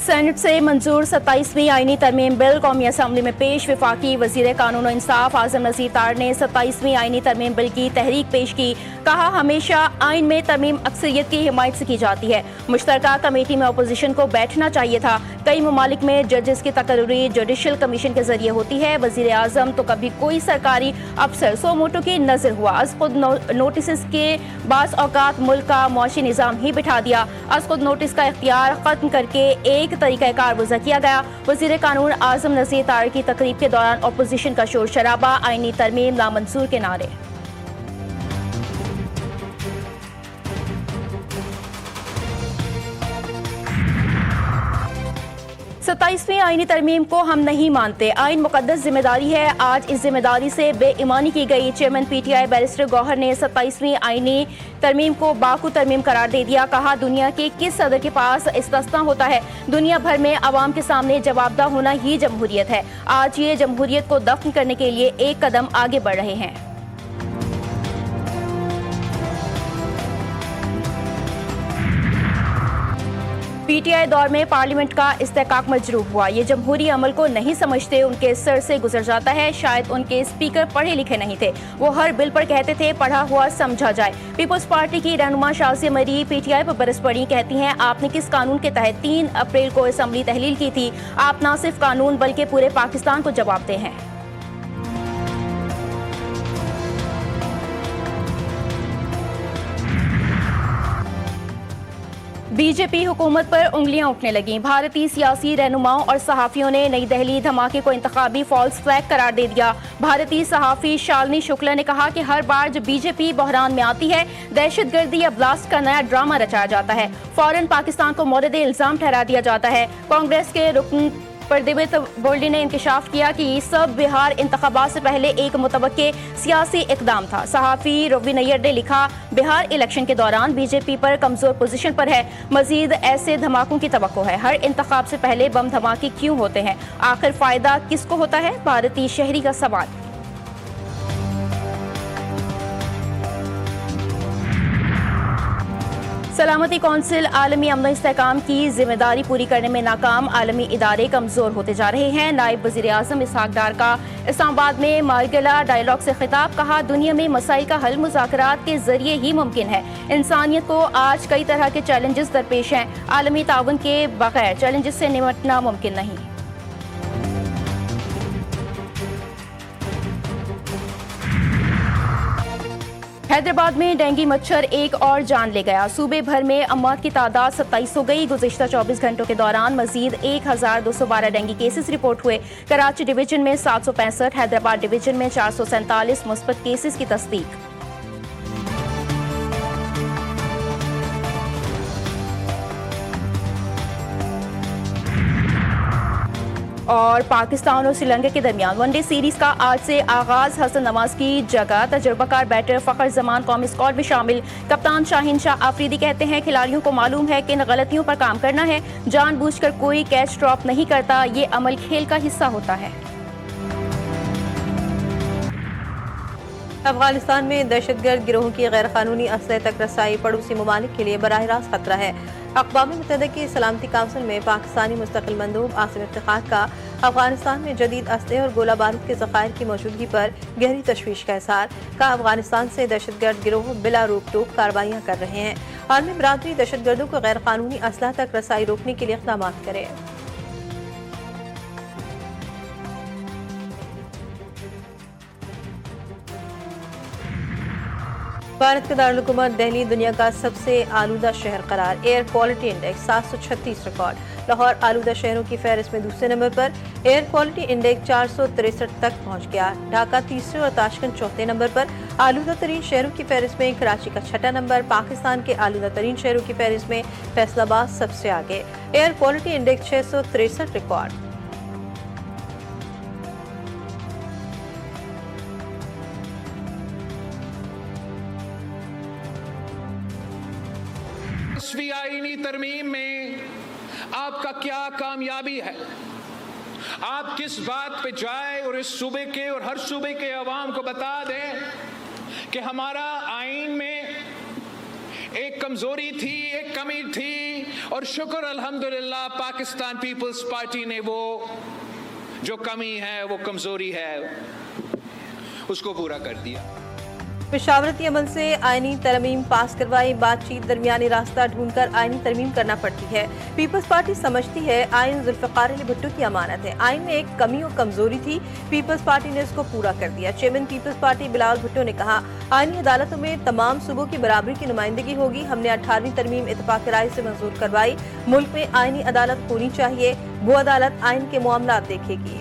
Senate से मंजूर 27वीं आईनी तरमीम बिल कौमी असम्बली में पेश। वफाकी वजीर कानून और इंसाफ आजम नज़ीर तार ने 27वीं आईनी तरमीम बिल की तहरीक पेश की। कहा, हमेशा आइन में तरमीम अक्सरियत की हिमायत से की जाती है। मुश्तरका कमेटी में अपोजिशन को बैठना चाहिए था। कई ममालिक में जजेस की तकर्री जुडिशल कमीशन के जरिए होती है। वजीर आजम तो कभी कोई सरकारी अफसर सो मोटो की नजर हुआ। अज खुद नोटिस के बाज़ औकात मुल्क का मुआशी निज़ाम ही बिठा दिया। अज खुद नोटिस का इख्तियार खत्म करके एक तरीका कार वज़ा किया गया। वजीर कानून आजम नज़ीर तार की तकरीब के दौरान अपोजिशन का शोर शराबा, आईनी तरमीम नामंजूर के नारे। 27वीं आईनी तरमीम को हम नहीं मानते। आइन मुकद्दस जिम्मेदारी है। आज इस जिम्मेदारी से बेईमानी की गई। चेयरमैन PTI बैरिस्टर गौहर ने 27वीं आईनी तरमीम को बाकू तरमीम करार दे दिया। कहा, दुनिया के किस सदर के पास इस्तिस्ना होता है? दुनिया भर में अवाम के सामने जवाबदा होना ही जमहूरियत है। आज ये जमहूरियत को दफन करने के लिए एक कदम आगे बढ़ रहे हैं। PTI दौर में पार्लियामेंट का इस्तेहकाक मजरूह हुआ। ये जमहूरी अमल को नहीं समझते, उनके सर से गुजर जाता है। शायद उनके स्पीकर पढ़े लिखे नहीं थे। वो हर बिल पर कहते थे पढ़ा हुआ समझा जाए। पीपल्स पार्टी की रहनुमा शाज़िया मरी PTI पर बरस पड़ी। कहती हैं, आपने किस कानून के तहत 3 अप्रैल को असम्बली तहलील की थी? आप न सिर्फ कानून बल्कि पूरे पाकिस्तान को जवाब दे हैं। बीजेपी हुकूमत पर उंगलियां उठने लगीं। भारतीय सियासी रहनुमाओं और सहाफ़ियों ने नई दिल्ली धमाके को इंतखाबी फॉल्स फ्लैग करार दे दिया। भारतीय सहाफ़ी शालिनी शुक्ला ने कहा कि हर बार जब बीजेपी बहरान में आती है, दहशतगर्दी या ब्लास्ट का नया ड्रामा रचाया जाता है। फौरन पाकिस्तान को मोरद इल्ज़ाम ठहरा दिया जाता है। कांग्रेस के रुकन प्रदीप बोल्डी ने इंकशाफ किया कि ये सब बिहार इंतखाबात से पहले एक मुतवक्के सियासी इकदाम था। सहाफ़ी रवि नैयर ने लिखा, बिहार इलेक्शन के दौरान बीजेपी पर कमजोर पोजीशन पर है। मजीद ऐसे धमाकों की तवक्को है। हर इंतखाब से पहले बम धमाके क्यों होते हैं? आखिर फायदा किसको होता है? भारतीय शहरी का सवाल। सलामती कौंसिल आलमी अमन इस्तेहकाम की जिम्मेदारी पूरी करने में नाकाम। आलमी इदारे कमजोर होते जा रहे हैं। नायब वज़ीर आज़म इसहाक डार का इस्लामाबाद में मार्गला डायलॉग से खिताब। कहा, दुनिया में मसाइल का हल मुज़ाकरात के जरिए ही मुमकिन है। इंसानियत को आज कई तरह के चैलेंजेस दरपेश हैं। आलमी ताउन के बगैर चैलेंजेस से निपटना मुमकिन नहीं। हैदराबाद में डेंगू मच्छर एक और जान ले गया। सूबे भर में अमवात की तादाद 27 हो गई। गुज़िश्ता 24 घंटों के दौरान मजीद 1212 डेंगू केसेस रिपोर्ट हुए। कराची डिवीजन में 765, हैदराबाद डिवीजन में 447 मुस्बत केसेस की तस्दीक। और पाकिस्तान और श्रीलंका के दरमियान वनडे सीरीज का आज से आगाज। हसन नवाज की जगह तजुर्बाकार बैटर फखर जमान कौमी स्क्वाड में शामिल। कप्तान शाहीन शाह आफरीदी कहते हैं, खिलाड़ियों को मालूम है कि इन गलतियों पर काम करना है। जानबूझकर कोई कैच ड्रॉप नहीं करता। ये अमल खेल का हिस्सा होता है। अफगानिस्तान में दहशतगर्द गिरोहों की गैर कानूनी असलहे तक रसाई पड़ोसी ममालिक के लिए बराह रास्त खतरा है। अक़वाम मुत्तहिदा की सलामती काउंसिल में पाकिस्तानी मुस्तकिल मंदूब आसिम इफ्तिखार का अफगानिस्तान में जदीद असलहे और गोला बारूद के ज़खायर की मौजूदगी पर गहरी तशवीश का इज़हार। का अफगानिस्तान से दहशतगर्द गिरोह बिला रोक टोक कार्रवाइयाँ कर रहे हैं। आलमी बरादरी दहशतगर्दों को गैर कानूनी असलहा तक रसाई रोकने के लिए इक़दाम करे। भारत का दारुल-हुकूमत दिल्ली दुनिया का सबसे आलूदा शहर करार। Air quality index 736 record. Lahore आलूदा शहरों की फहरिस्त में दूसरे नंबर पर। एयर क्वालिटी इंडेक्स 463 तक पहुंच गया। ढाका तीसरे और ताशकंद चौथे नंबर पर। आलूदा तरीन शहरों की फहरिस्त में कराची का छठा नंबर। पाकिस्तान के आलूदा तरीन शहरों की फहरिस्त में फैसलाबाद सबसे आगे। Air quality index 663 record. आईनी तरमीम में आपका क्या कामयाबी है? आप किस बात पे जाए और इस सूबे के और हर सूबे के अवाम को बता दें कि हमारा आईन में एक कमजोरी थी, एक कमी थी, और शुक्र अल्हम्दुलिल्लाह पाकिस्तान पीपल्स पार्टी ने वो जो कमी है, वो कमजोरी है, उसको पूरा कर दिया। पेशावरती अमल से आईनी तरमीम पास करवाई, बातचीत दरमियानी रास्ता ढूंढकर आईनी तरमीम करना पड़ती है। पीपल्स पार्टी समझती है आइन जुल्फ़िकार अली भुट्टो की अमानत है। आइन में एक कमी और कमजोरी थी, पीपल्स पार्टी ने इसको पूरा कर दिया। चेयरमैन पीपल्स पार्टी बिलावल भुट्टो ने कहा, आईनी अदालतों में तमाम सूबों की बराबरी की नुमाइंदगी होगी। हमने 18वीं तरमीम इत्तेफाक राय से मंजूर करवाई। मुल्क में आईनी अदालत होनी चाहिए, वो अदालत आइन के मामलात देखेगी।